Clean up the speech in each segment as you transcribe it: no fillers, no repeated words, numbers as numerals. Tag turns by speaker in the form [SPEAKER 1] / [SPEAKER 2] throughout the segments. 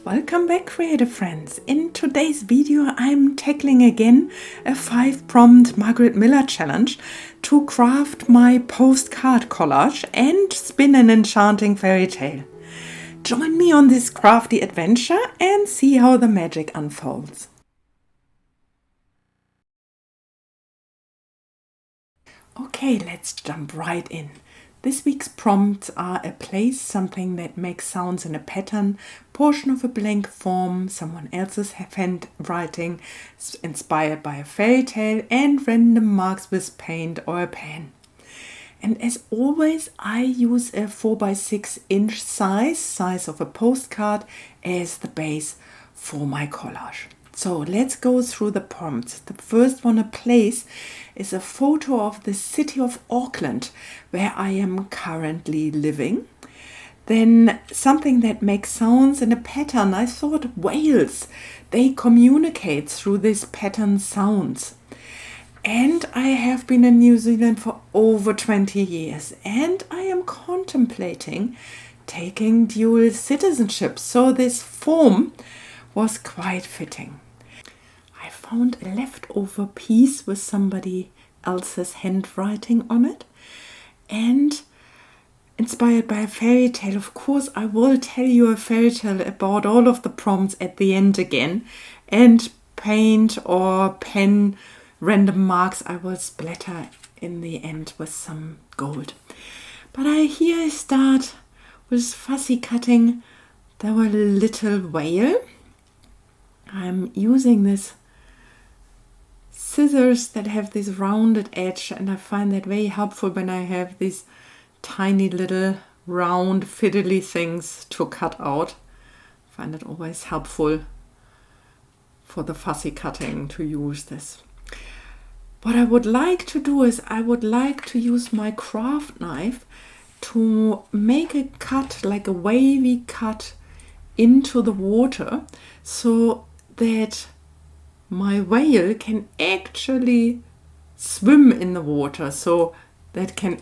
[SPEAKER 1] Welcome back, creative friends. In today's video I'm tackling again a 5-prompt Margarete Miller challenge to craft my postcard collage and spin an enchanting fairy tale. Join me on this crafty adventure and see how the magic unfolds. Okay, let's jump right in. This week's prompts are a place, something that makes sounds in a pattern, portion of a blank form, someone else's handwriting, inspired by a fairy tale, and random marks with paint or a pen. And as always, I use a 4x6 inch size of a postcard as the base for my collage. So let's go through the prompts. The first one, a place, is a photo of the city of Auckland, where I am currently living. Then something that makes sounds in a pattern. I thought whales, they communicate through this pattern sounds. And I have been in New Zealand for over 20 years and I am contemplating taking dual citizenship. So this form was quite fitting. I found a leftover piece with somebody else's handwriting on it and inspired by a fairy tale. Of course, I will tell you a fairy tale about all of the prompts at the end again, and paint or pen random marks I will splatter in the end with some gold. But I start with fussy cutting the little whale. I'm using this scissors that have this rounded edge, and I find that very helpful when I have these tiny little round fiddly things to cut out. I find it always helpful for the fussy cutting to use this. What I would like to do is I would like to use my craft knife to make a cut, like a wavy cut into the water, so that my whale can actually swim in the water, so that I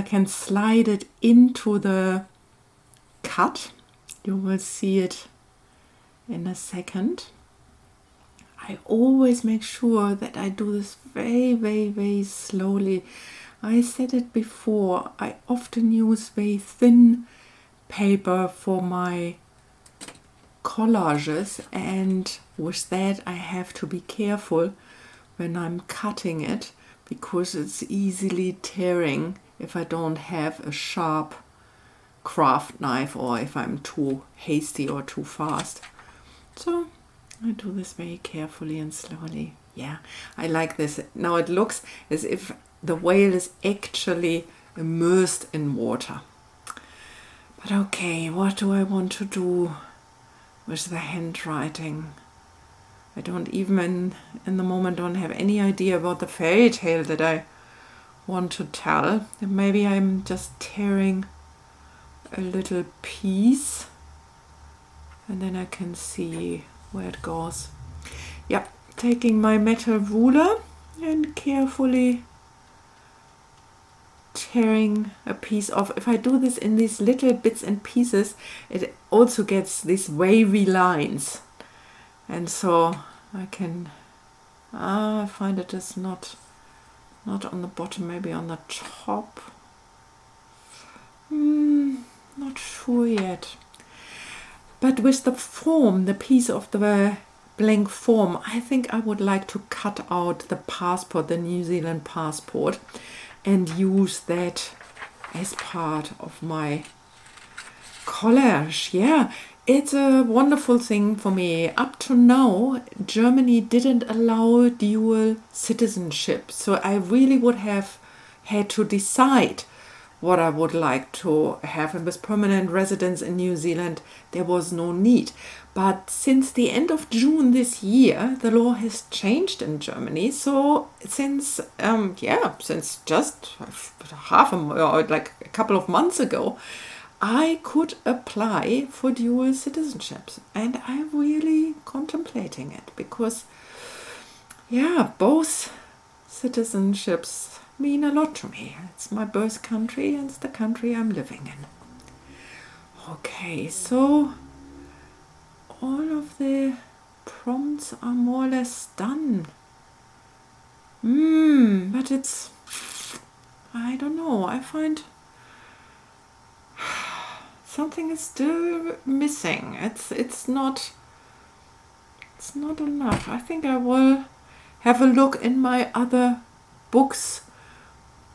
[SPEAKER 1] can slide it into the cut. You will see it in a second. I always make sure that I do this very, very, very slowly. I said it before, I often use very thin paper for my collages, and with that I have to be careful when I'm cutting it because it's easily tearing if I don't have a sharp craft knife or if I'm too hasty or too fast. So I do this very carefully and slowly. Yeah, I like this. Now it looks as if the whale is actually immersed in water. But okay, what do I want to do with the handwriting? I don't even in the moment don't have any idea about the fairy tale that I want to tell. Maybe I'm just tearing a little piece and then I can see where it goes. Yeah, taking my metal ruler and carefully tearing a piece off. If I do this in these little bits and pieces, it also gets these wavy lines, and so I can I find it is not on the bottom, maybe on the top. Not sure yet. But with the form, the piece of the blank form, I think I would like to cut out the passport, the New Zealand passport, and use that as part of my collage. Yeah, it's a wonderful thing for me. Up to now, Germany didn't allow dual citizenship, so I really would have had to decide what I would like to have, and with permanent residence in New Zealand there was no need. But since the end of June this year, the law has changed in Germany. So since just like a couple of months ago, I could apply for dual citizenships, and I'm really contemplating it because both citizenships mean a lot to me. It's my birth country and it's the country I'm living in. Okay, so all of the prompts are more or less done. But it's, I don't know, I find something is still missing. It's not enough. I think I will have a look in my other books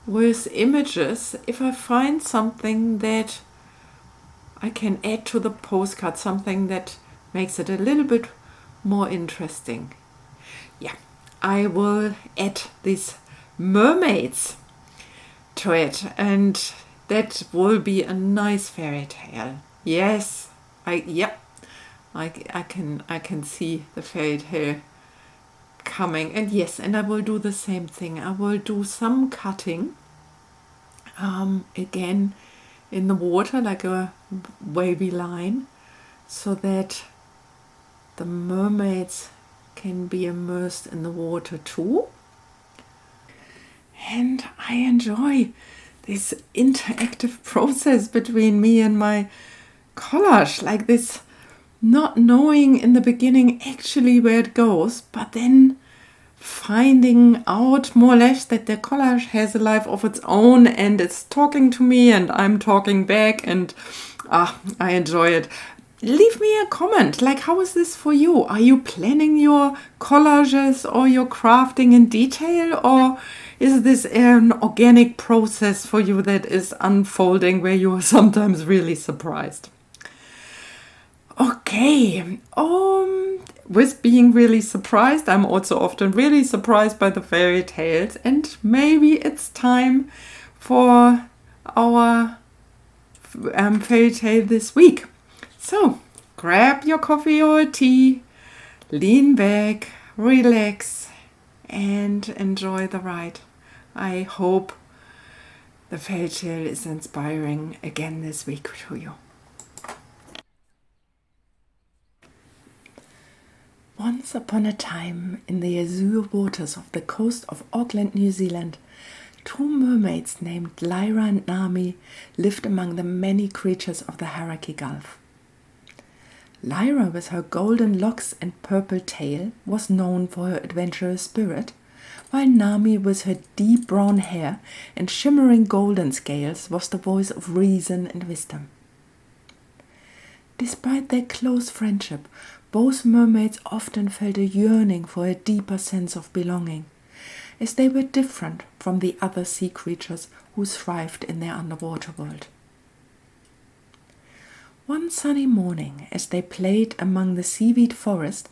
[SPEAKER 1] with images if I find something that I can add to the postcard, something that makes it a little bit more interesting. Yeah, I will add these mermaids to it, and that will be a nice fairy tale. Yes, I can see the fairy tale coming, and yes, and I will do the same thing. I will do some cutting again in the water, like a wavy line, so that the mermaids can be immersed in the water too. And I enjoy this interactive process between me and my collage, like this, not knowing in the beginning actually where it goes, but then finding out more or less that the collage has a life of its own and it's talking to me and I'm talking back, and I enjoy it. Leave me a comment, like, how is this for you? Are you planning your collages or your crafting in detail, or is this an organic process for you that is unfolding where you are sometimes really surprised? Okay, with being really surprised, I'm also often really surprised by the fairy tales, and maybe it's time for our fairy tale this week. So, grab your coffee or tea, lean back, relax, and enjoy the ride. I hope the fairy tale is inspiring again this week to you. Once upon a time, in the azure waters of the coast of Auckland, New Zealand, two mermaids named Lyra and Nami lived among the many creatures of the Hauraki Gulf. Lyra, with her golden locks and purple tail, was known for her adventurous spirit, while Nami, with her deep brown hair and shimmering golden scales, was the voice of reason and wisdom. Despite their close friendship, both mermaids often felt a yearning for a deeper sense of belonging, as they were different from the other sea creatures who thrived in their underwater world. One sunny morning, as they played among the seaweed forest,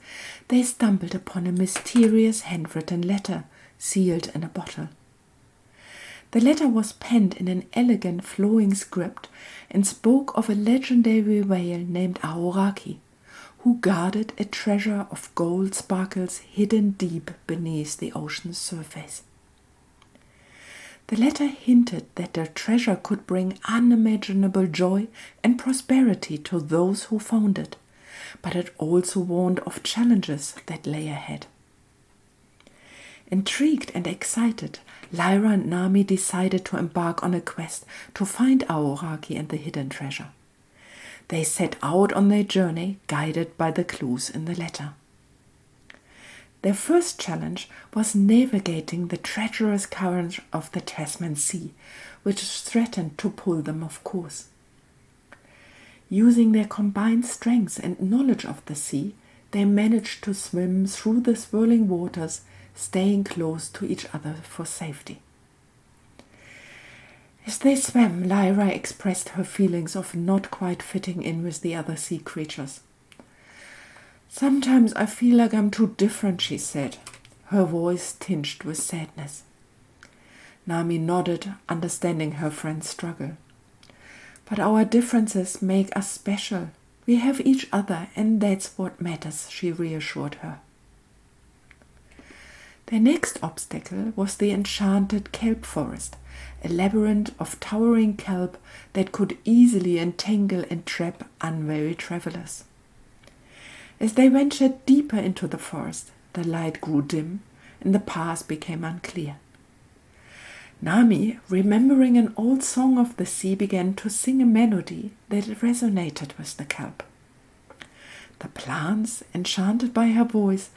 [SPEAKER 1] they stumbled upon a mysterious handwritten letter sealed in a bottle. The letter was penned in an elegant flowing script and spoke of a legendary whale named Aoraki, who guarded a treasure of gold sparkles hidden deep beneath the ocean's surface. The letter hinted that the treasure could bring unimaginable joy and prosperity to those who found it, but it also warned of challenges that lay ahead. Intrigued and excited, Lyra and Nami decided to embark on a quest to find Aoraki and the hidden treasure. They set out on their journey, guided by the clues in the letter. Their first challenge was navigating the treacherous current of the Tasman Sea, which threatened to pull them off course. Using their combined strength and knowledge of the sea, they managed to swim through the swirling waters, staying close to each other for safety. As they swam, Lyra expressed her feelings of not quite fitting in with the other sea creatures. "Sometimes I feel like I'm too different," she said, her voice tinged with sadness. Nami nodded, understanding her friend's struggle. "But our differences make us special. We have each other, and that's what matters," she reassured her. Their next obstacle was the enchanted kelp forest, a labyrinth of towering kelp that could easily entangle and trap unwary travelers. As they ventured deeper into the forest, the light grew dim and the path became unclear. Nami, remembering an old song of the sea, began to sing a melody that resonated with the kelp. The plants, enchanted by her voice,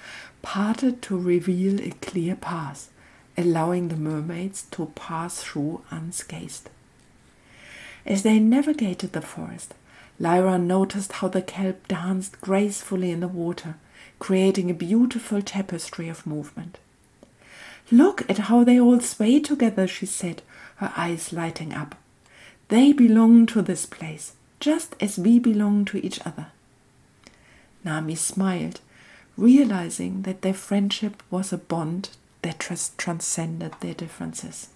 [SPEAKER 1] parted to reveal a clear path, allowing the mermaids to pass through unscathed. As they navigated the forest, Lyra noticed how the kelp danced gracefully in the water, creating a beautiful tapestry of movement. "Look at how they all sway together," she said, her eyes lighting up. "They belong to this place, just as we belong to each other." Nami smiled, realizing that their friendship was a bond that transcended their differences.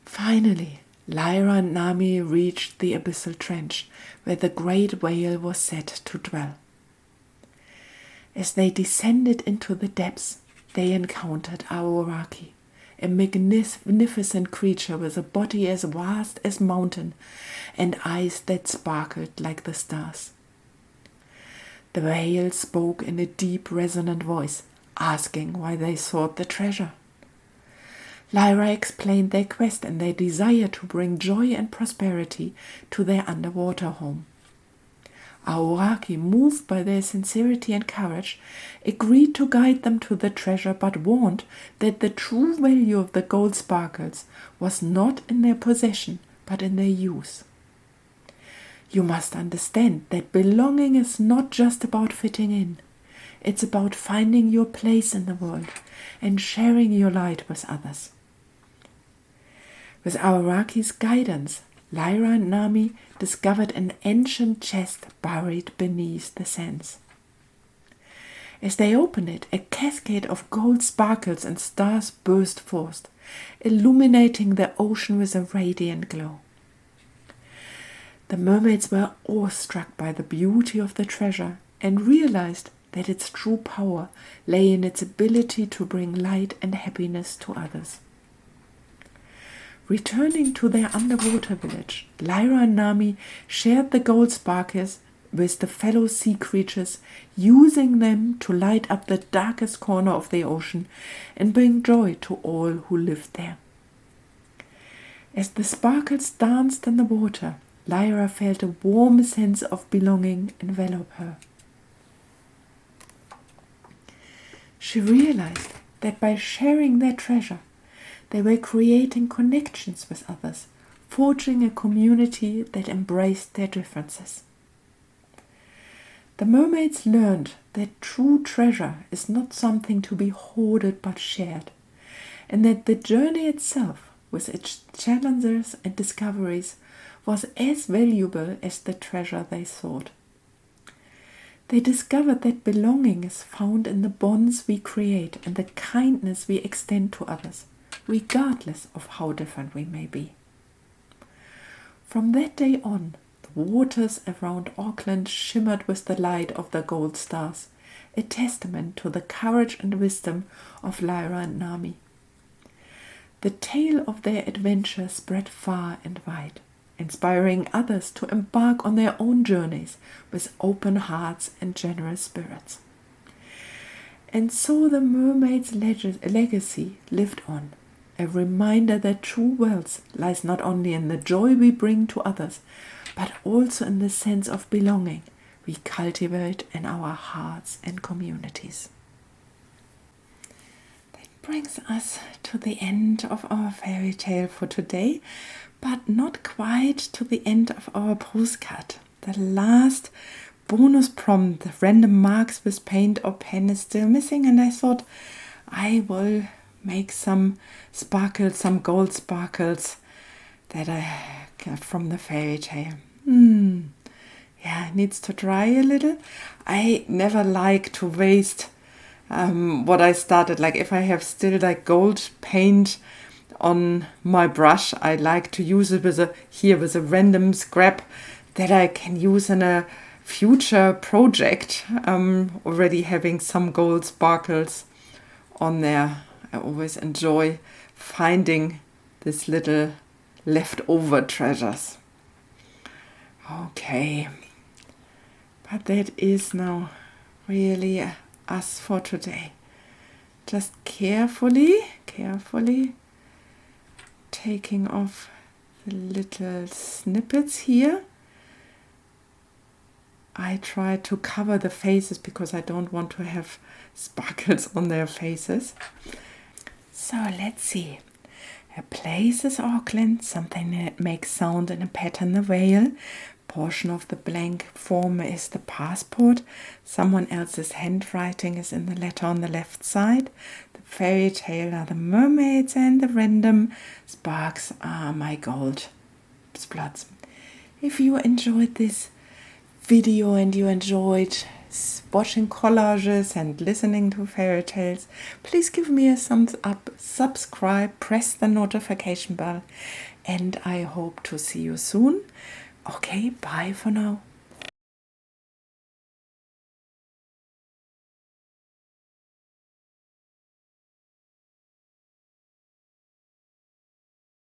[SPEAKER 1] Finally, Lyra and Nami reached the abyssal trench, where the great whale was said to dwell. As they descended into the depths, they encountered Aoraki, a magnificent creature with a body as vast as mountain and eyes that sparkled like the stars. The whale spoke in a deep, resonant voice, asking why they sought the treasure. Lyra explained their quest and their desire to bring joy and prosperity to their underwater home. Aoraki, moved by their sincerity and courage, agreed to guide them to the treasure, but warned that the true value of the gold sparkles was not in their possession, but in their use. "You must understand that belonging is not just about fitting in. It's about finding your place in the world and sharing your light with others." With Aoraki's guidance, Lyra and Nami discovered an ancient chest buried beneath the sands. As they opened it, a cascade of gold sparkles and stars burst forth, illuminating the ocean with a radiant glow. The mermaids were awestruck by the beauty of the treasure and realized that its true power lay in its ability to bring light and happiness to others. Returning to their underwater village, Lyra and Nami shared the gold sparkles with the fellow sea creatures, using them to light up the darkest corner of the ocean and bring joy to all who lived there. As the sparkles danced in the water, Lyra felt a warm sense of belonging envelop her. She realized that by sharing their treasure, they were creating connections with others, forging a community that embraced their differences. The mermaids learned that true treasure is not something to be hoarded but shared, and that the journey itself, with its challenges and discoveries, was as valuable as the treasure they sought. They discovered that belonging is found in the bonds we create and the kindness we extend to others, regardless of how different we may be. From that day on, the waters around Auckland shimmered with the light of the gold stars, a testament to the courage and wisdom of Lyra and Nami. The tale of their adventure spread far and wide, inspiring others to embark on their own journeys with open hearts and generous spirits. And so the mermaid's legacy lived on, a reminder that true wealth lies not only in the joy we bring to others, but also in the sense of belonging we cultivate in our hearts and communities. That brings us to the end of our fairy tale for today, but not quite to the end of our postcard. The last bonus prompt, random marks with paint or pen, is still missing, and I thought I will make some sparkles, some gold sparkles that I got from the fairy tale. Yeah, it needs to dry a little. I never like to waste what I started. Like if I have still like gold paint on my brush, I like to use it with a random scrap that I can use in a future project. Already having some gold sparkles on there. I always enjoy finding this little leftover treasures. Okay, but that is now really us for today. just carefully taking off the little snippets here. I try to cover the faces because I don't want to have sparkles on their faces. So let's see. A place is Auckland, something that makes sound in a pattern, the veil. Portion of the blank form is the passport. Someone else's handwriting is in the letter on the left side. The fairy tale are the mermaids, and the random sparks are my gold splots. If you enjoyed this video and you enjoyed watching collages and listening to fairy tales, please give me a thumbs up, subscribe, press the notification bell, and I hope to see you soon. Okay, bye for now.